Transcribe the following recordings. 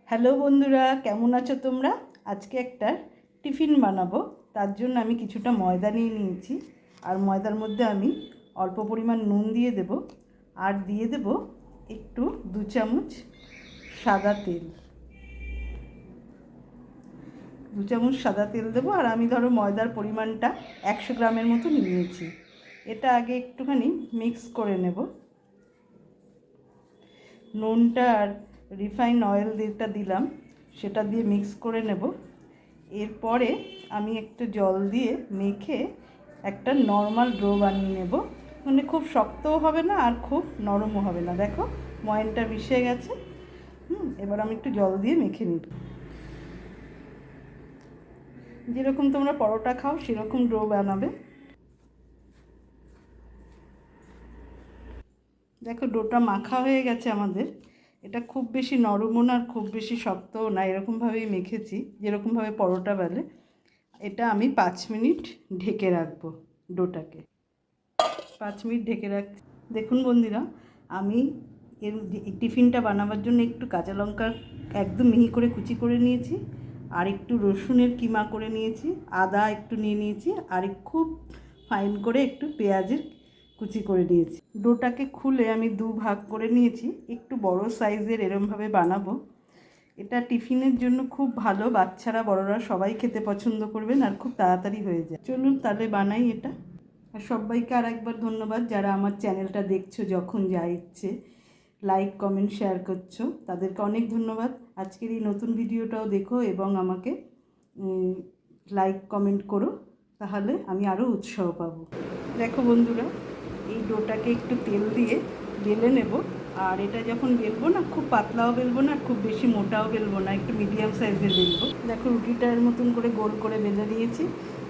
Hello বন্ধুরা, কেমন আছো তোমরা? আজকে একটা টিফিন বানাবো। তার জন্য আমি কিছুটা ময়দা নিয়ে নিয়েছি। আর ময়দার মধ্যে আমি অল্প পরিমাণ নুন দিয়ে দেব, আর দিয়ে দেব একটু 2 চামচ সাদা তেল। 2 চামচ সাদা তেল দেবো। আর আমি ধরো ময়দার পরিমাণটা 100 গ্রামের মতো নিয়েছি। এটা আগে একটুখানি মিক্স করে নেব। নুনটা আর রিফাইন অয়েল যেটা দিলাম সেটা দিয়ে মিক্স করে নেব। এরপরে আমি একটু জল দিয়ে মেখে একটা নর্মাল ডো বানিয়ে নেব। মানে খুব শক্তও হবে না আর খুব নরমও হবে না। দেখো ময়নটা মিশে গেছে। এবার আমি একটু জল দিয়ে মেখে নিব। যেরকম তোমরা পরোটা খাও সেরকম ডো বানাবে। দেখো ডোটা মাখা হয়ে গেছে আমাদের। এটা খুব বেশি নরমও না আর খুব বেশি শক্তও না, এরকমভাবেই মেখেছি যেরকমভাবে পরোটা বেলে। এটা আমি 5 মিনিট ঢেকে রাখবো ডোটাকে। 5 মিনিট ঢেকে রাখছি। দেখুন বন্ধুরা, আমি এই টিফিনটা বানাবার জন্য একটু কাঁচা লঙ্কা একদম মিহি করে কুচি করে নিয়েছি, আর একটু রসুনের কিমা করে নিয়েছি, আদা একটু নিয়ে নিয়েছি, আর খুব ফাইন করে একটু পেঁয়াজের কুচি করে নিয়েছি। ডোটাকে খুলে আমি 2 ভাগ করে নিয়েছি। একটু বড় সাইজের এরমভাবে বানাবো। এটা টিফিনের জন্য খুব ভালো, বাচ্চারা বড়রা সবাই খেতে পছন্দ করবেন আর খুব তাড়াতাড়ি হয়ে যায়। চলুন তাহলে বানাই এটা। আর সবাইকে আর একবার ধন্যবাদ যারা আমার চ্যানেলটা দেখছো, যখন যা ইচ্ছে লাইক কমেন্ট শেয়ার করছো, তাদেরকে অনেক ধন্যবাদ। আজকের এই নতুন ভিডিওটাও দেখো এবং আমাকে লাইক কমেন্ট করো, তাহলে আমি আরও উৎসাহ পাবো। দেখো বন্ধুরা, এই ডোটাকে একটু তেল দিয়ে বেলে নেব। আর এটা যখন বেলবো না, খুব পাতলাও বেলবো না খুব বেশি মোটাও বেলবো না, একটু মিডিয়াম সাইজের বেলবো। দেখো রুটিটার মতন করে গোল করে বেলে নিয়েছি।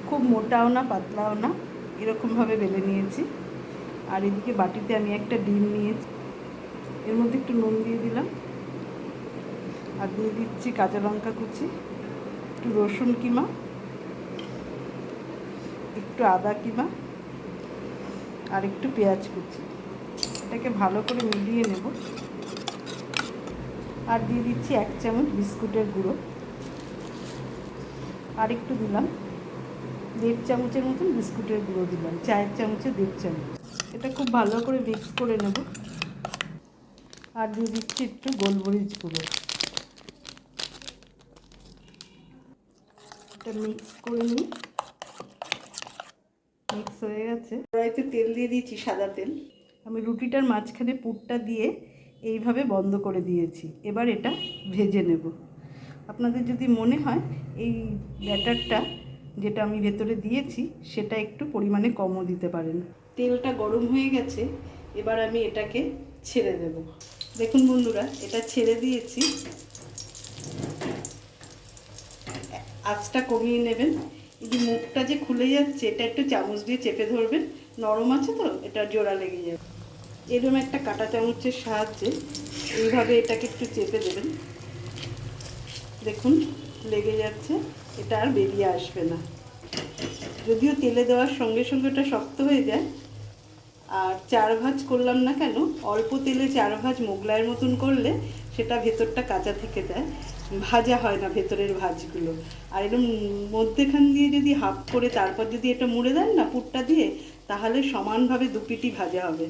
খুব মোটাও না পাতলাও না, এরকমভাবে বেলে নিয়েছি। আর এদিকে বাটিতে আমি একটা ডিম নিয়েছি, এর মধ্যে একটু নুন দিয়ে দিলাম, আর দিয়ে দিচ্ছি কাঁচা লঙ্কা কুচি, একটু রসুন কিমা, একটু আদা কিমা, আর একটু পেঁয়াজ কুচি। এটাকে ভালো করে মিলিয়ে নেব। আর দিয়ে দিচ্ছি 1 চামচ বিস্কুটের গুঁড়ো, আর একটু দিলাম 1.5 চামচের মতন বিস্কুটের গুঁড়ো দিলাম, চায়ের চামচে 1.5 চামচ। এটা খুব ভালো করে মিক্স করে নেব। আর দিয়ে দিচ্ছি একটু গোলমরিচ গুঁড়ো। এটা মিক্স করে নিই। মিক্স হয়ে গেছে। কড়াইতে তেল দিয়ে দিয়েছি, সাদা তেল। আমি রুটিটার মাঝখানে পুরটা দিয়ে এইভাবে বন্ধ করে দিয়েছি। এবার এটা ভেজে নেব। আপনাদের যদি মনে হয় এই ব্যাটারটা যেটা আমি ভেতরে দিয়েছি সেটা একটু পরিমাণে কমও দিতে পারেন। তেলটা গরম হয়ে গেছে, এবার আমি এটাকে ছেড়ে দেব। দেখুন বন্ধুরা, এটা ছেড়ে দিয়েছি। আঁচটা কমিয়ে নেবেন। এই যে মুখটা যে খুলে যাচ্ছে, এটা একটু চামচ দিয়ে চেপে ধরবেন। নরম আছে তো, এটা জোড়া লেগে যাবে। এরকম একটা কাঁটা চামচের সাহায্যে এইভাবে এটাকে একটু চেপে দেবেন। দেখুন লেগে যাচ্ছে, এটা আর বেরিয়ে আসবে না। যদিও তেলে দেওয়ার সঙ্গে সঙ্গে ওটা শক্ত হয়ে যায়। আর 4 ভাঁজ করলাম না কেন, অল্প তেলে 4 ভাঁজ মোগলাইয়ের মতন করলে সেটা ভেতরটা কাঁচা থেকে যায়, ভাজা হয় না ভেতরের ভাঁজগুলো। আর এরকম মধ্যেখান দিয়ে যদি হাফ করে তারপর যদি এটা মুড়ে দেন না পুরটা দিয়ে, তাহলে সমানভাবে 2 পিঠই ভাজা হবে।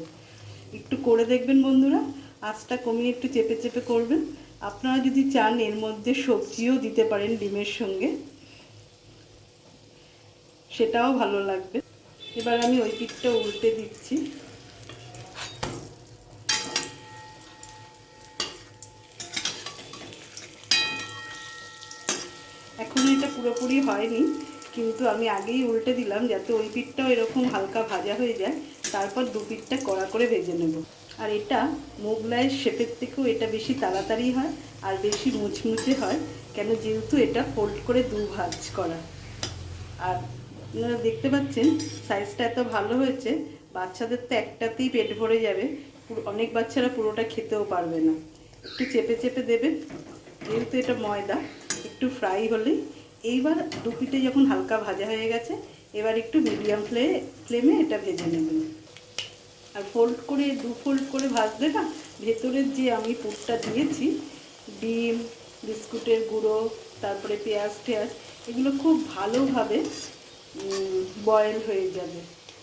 একটু করে দেখবেন বন্ধুরা। আঁচটা কমিয়ে একটু চেপে চেপে করবেন। আপনারা যদি চান এর মধ্যে সবজিও দিতে পারেন ডিমের সঙ্গে, সেটাও ভালো লাগবে। এবার আমি ওই পিঠটা উল্টে দিচ্ছি। এখনও এটা পুরোপুরি হয়নি, কিন্তু আমি আগেই উল্টে দিলাম যাতে ওই পিঠটাও এরকম হালকা ভাজা হয়ে যায়। তারপর 2 পিঠটা কড়া করে ভেজে নেব। আর এটা মোগলাইয়ের শেপের থেকেও এটা বেশি তাড়াতাড়ি হয় আর বেশি মুচমুচে হয়, কেন যেহেতু এটা ফোল্ড করে 2 ভাঁজ করা। আর আপনারা দেখতে পাচ্ছেন সাইজটা এত ভালো হয়েছে, বাচ্চাদের তো একটাতেই পেট ভরে যাবে। অনেক বাচ্চারা পুরোটা খেতেও পারবে না। একটু চেপে চেপে দেবেন, যেহেতু এটা ময়দা একটু ফ্রাই হলেই। এইবার 2 পিঠে যখন হালকা ভাজা হয়ে গেছে, এবার একটু মিডিয়াম ফ্লেমে এটা ভেজে নেবেন। আর ফোল্ড করে 2 ফোল্ড করে ভাজলে না, ভেতরের যে আমি পুরটা দিয়েছি ডিম, বিস্কুটের গুঁড়ো, তারপরে পেঁয়াজ টেয়াজ, এগুলো খুব ভালোভাবে বয়েল হয়ে যাবে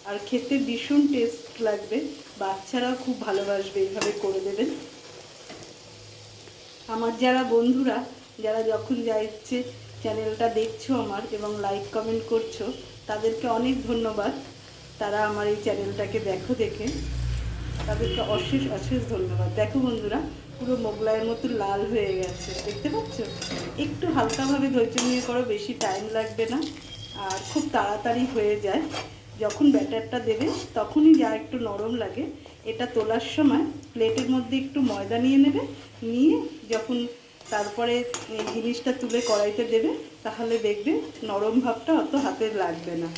আর খেতে ভীষণ টেস্ট লাগবে। বাচ্চারাও খুব ভালোবাসবে, এইভাবে করে দেবেন। আমার যারা বন্ধুরা, যারা যখন যা ইচ্ছে চ্যানেলটা দেখছো আমার এবং লাইক কমেন্ট করছো, তাদেরকে অনেক ধন্যবাদ। তারা আমার এই চ্যানেলটাকে দেখে তাদেরকে অশেষ অশেষ ধন্যবাদ। দেখো বন্ধুরা, পুরো মোগলাইয়ের মতো লাল হয়ে গেছে, দেখতে পাচ্ছ? একটু হালকাভাবে ধৈর্য নিয়ে করো, বেশি টাইম লাগবে না আর খুব তাড়াতাড়ি হয়ে যায়। যখন ব্যাটারটা দেবে তখনই যা একটু নরম লাগে। এটা তোলার সময় প্লেটের মধ্যে একটু ময়দা নিয়ে নেবে, নিয়ে যখন তারপরে এই জিনিসটা তুলে কড়াইতে দেবে, তাহলে দেখবে নরম ভাবটা অত হাতে লাগবে না।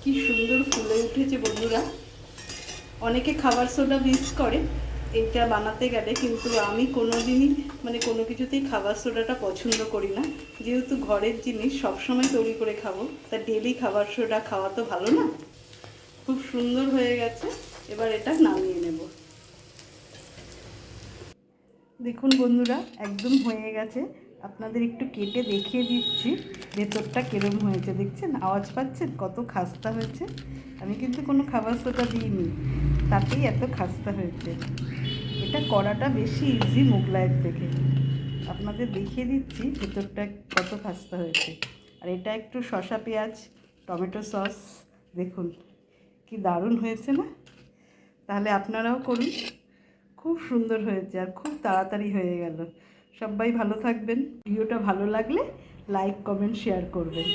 কি সুন্দর ফুলে উঠেছে বন্ধুরা। অনেকে খাবার সোডা মিক্স করে এইটা বানাতে গেলে, কিন্তু আমি কোনোদিনই কোনো কিছুতেই খাবার সোডাটা পছন্দ করি না। যেহেতু ঘরের জিনিস সবসময় তৈরি করে খাবো, তা ডেলি খাবার সোডা খাওয়া তো ভালো না। খুব সুন্দর হয়ে গেছে, এবার এটা নামিয়ে নেব। দেখুন বন্ধুরা, একদম হয়ে গেছে। আপনাদের একটু কেটে দেখিয়ে দিচ্ছি ভেতরটা কিরম হয়েছে। দেখছেন, আওয়াজ পাচ্ছেন কত খাস্তা হয়েছে? আমি কিন্তু কোনো খাবার সোডা দিইনি, তাতেই এত খাস্তা হয়েছে। এটা করাটা বেশি ইজি মোগলাইয়ের থেকে। আপনাদের দেখিয়ে দিচ্ছি ভেতরটা কত খাস্তা হয়েছে। আর এটা একটু শসা পেঁয়াজ টমেটো সস, দেখুন কি দারুণ হয়েছে না? তাহলে আপনারাও করুন, খুব সুন্দর হয়েছে আর খুব তাড়াতাড়ি হয়ে গেল। সবাই ভালো থাকবেন। ভিডিওটা ভালো লাগলে লাইক কমেন্ট শেয়ার করবেন।